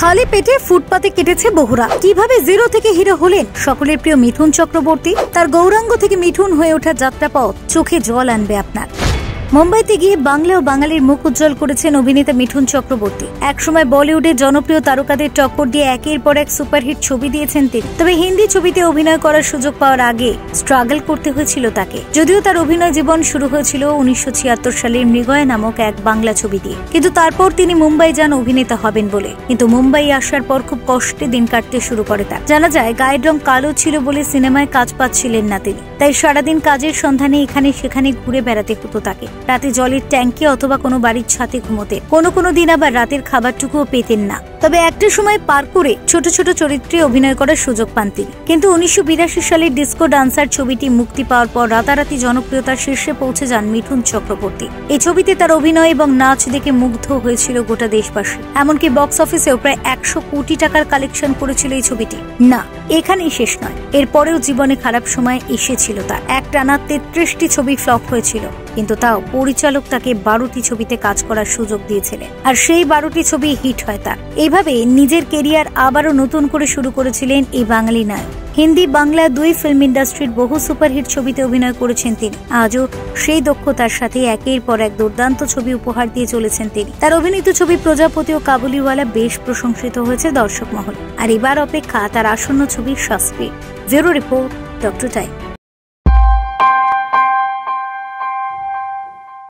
খালি পেটে ফুটপাতে কেটেছে বহুরা। কিভাবে জিরো থেকে হিরো হলেন সকলের প্রিয় মিঠুন চক্রবর্তী। তার গৌরাঙ্গ থেকে মিঠুন হয়ে ওঠা যাত্রাপথ চোখে জল আনবে আপনার। মুম্বাইতে গিয়ে বাংলা ও বাঙালির মুখ উজ্জ্বল করেছেন অভিনেতা মিঠুন চক্রবর্তী। একসময় বলিউডের জনপ্রিয় তারকাদের টক্কর দিয়ে একের পর এক সুপারহিট ছবি দিয়েছেন তিনি। তবে হিন্দি ছবিতে অভিনয় করার সুযোগ পাওয়ার আগে স্ট্রাগল করতে হয়েছিল তাকে। যদিও তার অভিনয় জীবন শুরু হয়েছিল 1976 সালের মৃগয়া নামক এক বাংলা ছবি দিয়ে, কিন্তু তারপর তিনি মুম্বাই যান অভিনেতা হবেন বলে। কিন্তু মুম্বাই আসার পর খুব কষ্টে দিন কাটতে শুরু করে তার। জানা যায় গায়ের রং কালো ছিল বলে সিনেমায় কাজ পাচ্ছিলেন না তিনি, তাই সারাদিন কাজের সন্ধানে এখানে সেখানে ঘুরে বেড়াতে হতো তাকে। রাতে জলের ট্যাঙ্কি অথবা কোনো বাড়ির ছাদে ঘুমোতে, কোনো দিন আবার রাতের খাবারটুকুও পেতেন না। তবে একটা সময় পার করে ছোট ছোট চরিত্রে অভিনয় করার সুযোগ পান তিনি। কিন্তু 1982 সালের ডিস্কো ডান্সার ছবিটি মুক্তি পাওয়ার পর রাতারাতি জনপ্রিয়তার শীর্ষে পৌঁছে যান মিঠুন চক্রবর্তী। এই ছবিতে তার অভিনয় এবং নাচ দেখে মুগ্ধ হয়েছিল গোটা দেশবাসী। এমনকি বক্স অফিসেও প্রায় 100 কোটি টাকার কালেকশন করেছিল এই ছবিটি। না, এখানেই শেষ নয়, এরপরেও জীবনে খারাপ সময় এসেছিল তার। একটানা 33টি ছবি ফ্লপ হয়েছিল, কিন্তু তাও পরিচালক তাকে 12টি ছবিতে কাজ করার সুযোগ দিয়েছিলেন, আর সেই 12টি ছবি হিট হয় তার। এইভাবে নিজের কেরিয়ার আবারও নতুন করে শুরু করেছিলেন এই বাঙালি নায়ক। হিন্দি বাংলা দুই ফিল্ম ইন্ডাস্ট্রির বহু সুপারহিট ছবিতে অভিনয় করেছেন তিনি। আজও সেই দক্ষতার সাথে একের পর এক দুর্দান্ত ছবি উপহার দিয়ে চলেছেন তিনি। তার অভিনীত ছবি প্রজাপতি ও কাবুলিওয়ালা বেশ প্রশংসিত হয়েছে দর্শক মহল। আর এবার অপেক্ষা তার আসন্ন ছবির শাস্তি। Bureau report, doctor time.